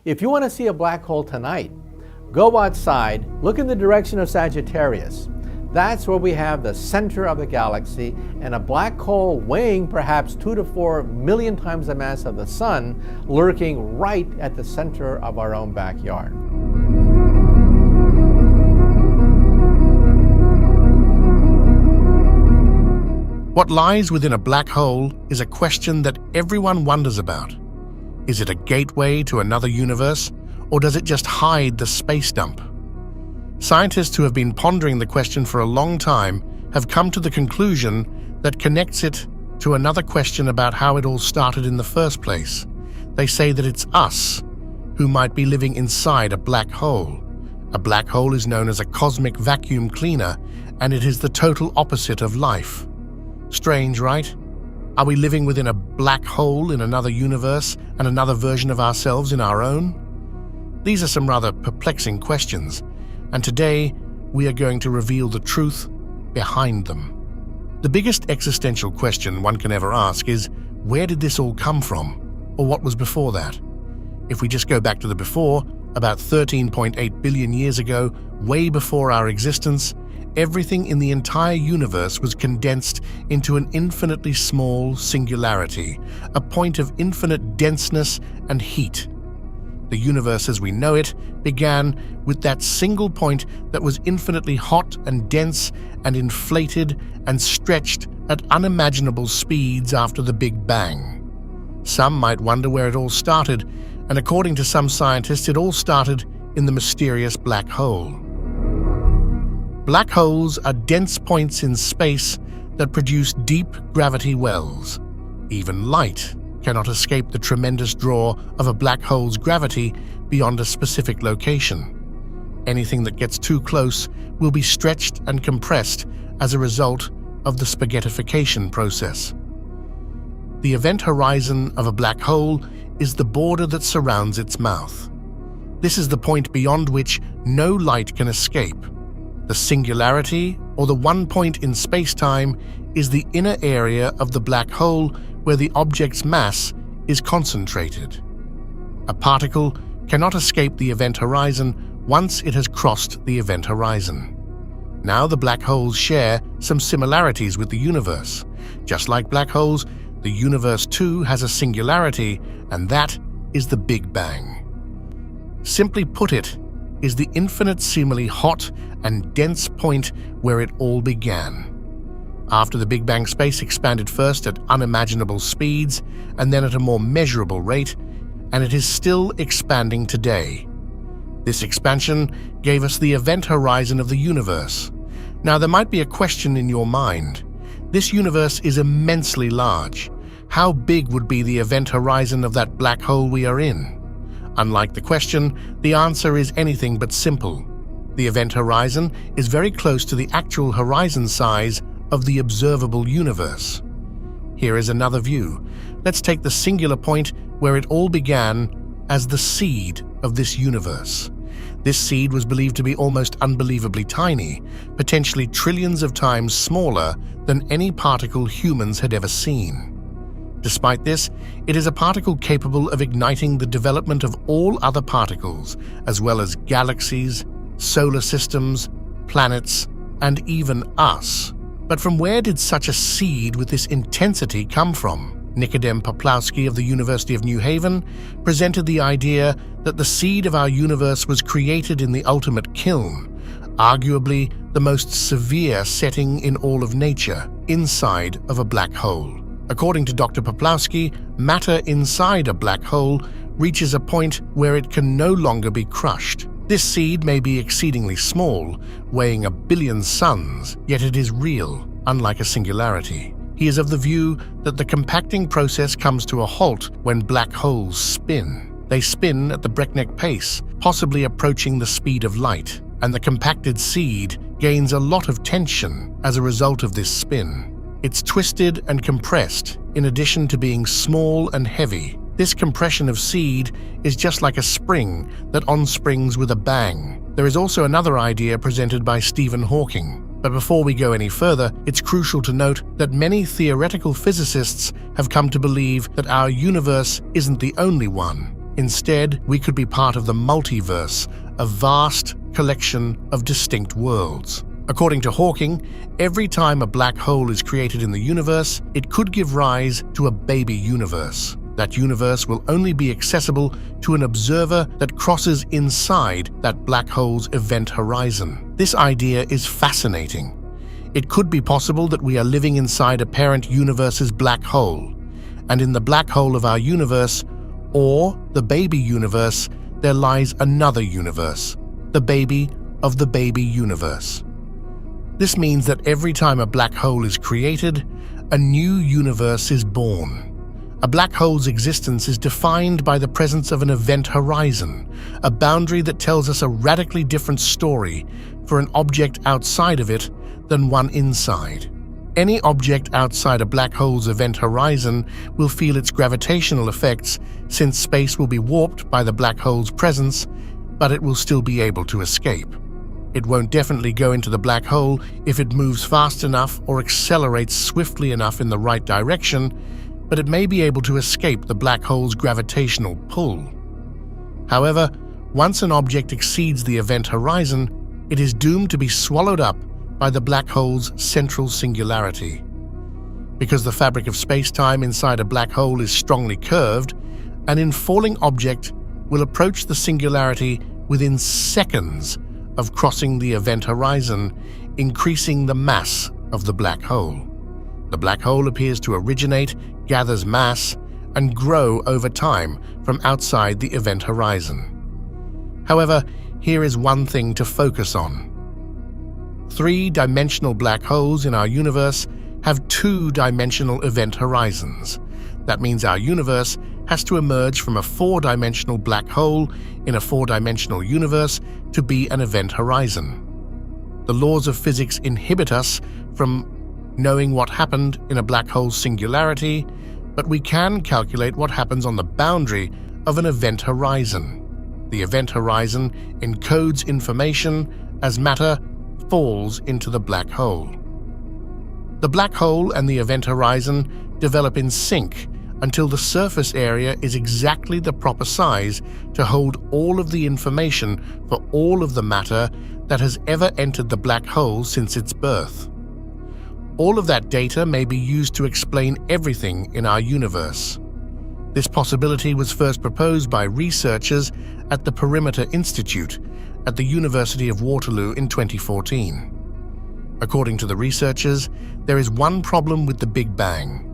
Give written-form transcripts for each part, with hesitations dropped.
If you want to see a black hole tonight, go outside, look in the direction of Sagittarius. That's where we have the center of the galaxy, and a black hole weighing perhaps 2 to 4 million times the mass of the sun, lurking right at the center of our own backyard. What lies within a black hole is a question that everyone wonders about. Is it a gateway to another universe, or does it just hide the space dump? Scientists who have been pondering the question for a long time have come to the conclusion that connects it to another question about how it all started in the first place. They say that it's us who might be living inside a black hole. A black hole is known as a cosmic vacuum cleaner, and it is the total opposite of life. Strange, right? Are we living within a black hole in another universe and another version of ourselves in our own? These are some rather perplexing questions, and today we are going to reveal the truth behind them. The biggest existential question one can ever ask is, where did this all come from, or what was before that? If we just go back to the before, about 13.8 billion years ago, way before our existence, everything in the entire universe was condensed into an infinitely small singularity, a point of infinite denseness and heat. The universe as we know it began with that single point that was infinitely hot and dense and inflated and stretched at unimaginable speeds after the Big Bang. Some might wonder where it all started, and according to some scientists, it all started in the mysterious black hole. Black holes are dense points in space that produce deep gravity wells. Even light cannot escape the tremendous draw of a black hole's gravity beyond a specific location. Anything that gets too close will be stretched and compressed as a result of the spaghettification process. The event horizon of a black hole is the border that surrounds its mouth. This is the point beyond which no light can escape. The singularity, or the one point in space-time, is the inner area of the black hole where the object's mass is concentrated. A particle cannot escape the event horizon once it has crossed the event horizon. Now the black holes share some similarities with the universe. Just like black holes, the universe too has a singularity, and that is the Big Bang. Simply put, it is the infinitesimally hot and dense point where it all began. After the Big Bang, space expanded first at unimaginable speeds and then at a more measurable rate, and it is still expanding today. This expansion gave us the event horizon of the universe. Now there might be a question in your mind. This universe is immensely large. How big would be the event horizon of that black hole we are in? Unlike the question, the answer is anything but simple. The event horizon is very close to the actual horizon size of the observable universe. Here is another view. Let's take the singular point where it all began as the seed of this universe. This seed was believed to be almost unbelievably tiny, potentially trillions of times smaller than any particle humans had ever seen. Despite this, it is a particle capable of igniting the development of all other particles, as well as galaxies, solar systems, planets, and even us. But from where did such a seed with this intensity come from? Nicodem Poplawski of the University of New Haven presented the idea that the seed of our universe was created in the ultimate kiln, arguably the most severe setting in all of nature, inside of a black hole. According to Dr. Poplawski, matter inside a black hole reaches a point where it can no longer be crushed. This seed may be exceedingly small, weighing 1 billion suns, yet it is real, unlike a singularity. He is of the view that the compacting process comes to a halt when black holes spin. They spin at the breakneck pace, possibly approaching the speed of light, and the compacted seed gains a lot of tension as a result of this spin. It's twisted and compressed, in addition to being small and heavy. This compression of seed is just like a spring that unsprings with a bang. There is also another idea presented by Stephen Hawking. But before we go any further, it's crucial to note that many theoretical physicists have come to believe that our universe isn't the only one. Instead, we could be part of the multiverse, a vast collection of distinct worlds. According to Hawking, every time a black hole is created in the universe, it could give rise to a baby universe. That universe will only be accessible to an observer that crosses inside that black hole's event horizon. This idea is fascinating. It could be possible that we are living inside a parent universe's black hole, and in the black hole of our universe, or the baby universe, there lies another universe, the baby of the baby universe. This means that every time a black hole is created, a new universe is born. A black hole's existence is defined by the presence of an event horizon, a boundary that tells us a radically different story for an object outside of it than one inside. Any object outside a black hole's event horizon will feel its gravitational effects, since space will be warped by the black hole's presence, but it will still be able to escape. It won't definitely go into the black hole if it moves fast enough or accelerates swiftly enough in the right direction, but it may be able to escape the black hole's gravitational pull. However, once an object exceeds the event horizon, it is doomed to be swallowed up by the black hole's central singularity. Because the fabric of space-time inside a black hole is strongly curved, an infalling object will approach the singularity within seconds of crossing the event horizon, increasing the mass of the black hole. The black hole appears to originate, gathers mass, and grow over time from outside the event horizon. However, here is one thing to focus on. Three-dimensional black holes in our universe have two-dimensional event horizons. That means our universe has to emerge from a four-dimensional black hole in a four-dimensional universe to be an event horizon. The laws of physics inhibit us from knowing what happened in a black hole's singularity, but we can calculate what happens on the boundary of an event horizon. The event horizon encodes information as matter falls into the black hole. The black hole and the event horizon develop in sync until the surface area is exactly the proper size to hold all of the information for all of the matter that has ever entered the black hole since its birth. All of that data may be used to explain everything in our universe. This possibility was first proposed by researchers at the Perimeter Institute at the University of Waterloo in 2014. According to the researchers, there is one problem with the Big Bang.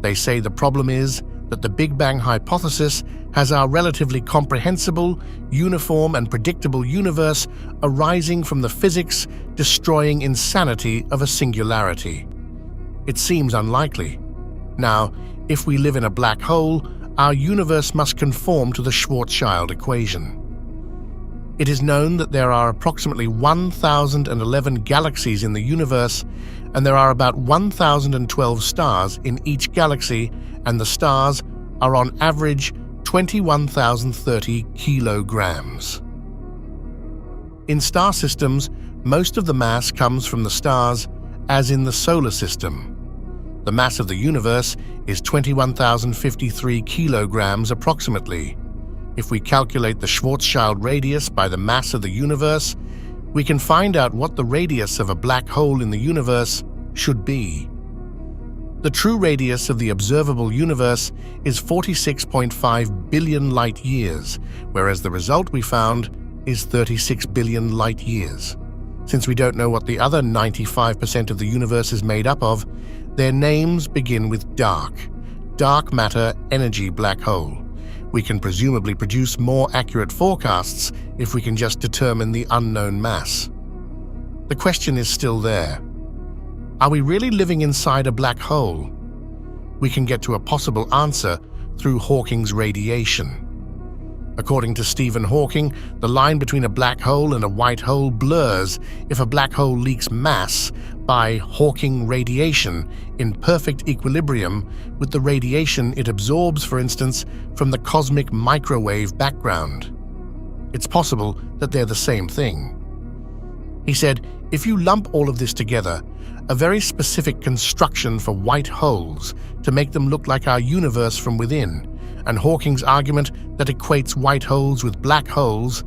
They say the problem is that the Big Bang hypothesis has our relatively comprehensible, uniform, and predictable universe arising from the physics destroying insanity of a singularity. It seems unlikely. Now, if we live in a black hole, our universe must conform to the Schwarzschild equation. It is known that there are approximately 1,011 galaxies in the universe, and there are about 1,012 stars in each galaxy, and the stars are on average 21,030 kilograms. In star systems, most of the mass comes from the stars, as in the solar system. The mass of the universe is 21,053 kilograms approximately. If we calculate the Schwarzschild radius by the mass of the universe, we can find out what the radius of a black hole in the universe should be. The true radius of the observable universe is 46.5 billion light-years, whereas the result we found is 36 billion light-years. Since we don't know what the other 95% of the universe is made up of, their names begin with dark matter energy black hole. We can presumably produce more accurate forecasts if we can just determine the unknown mass. The question is still there. Are we really living inside a black hole? We can get to a possible answer through Hawking's radiation. According to Stephen Hawking, the line between a black hole and a white hole blurs if a black hole leaks mass by Hawking radiation in perfect equilibrium with the radiation it absorbs, for instance, from the cosmic microwave background. It's possible that they're the same thing. He said, if you lump all of this together, a very specific construction for white holes to make them look like our universe from within, and Hawking's argument that equates white holes with black holes,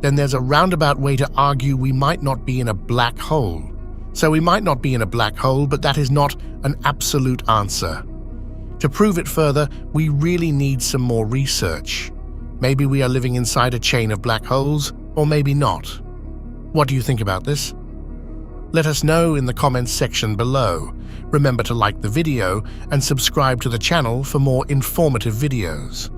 then there's a roundabout way to argue we might not be in a black hole. So we might not be in a black hole, but that is not an absolute answer. To prove it further, we really need some more research. Maybe we are living inside a chain of black holes, or maybe not. What do you think about this? Let us know in the comments section below. Remember to like the video and subscribe to the channel for more informative videos.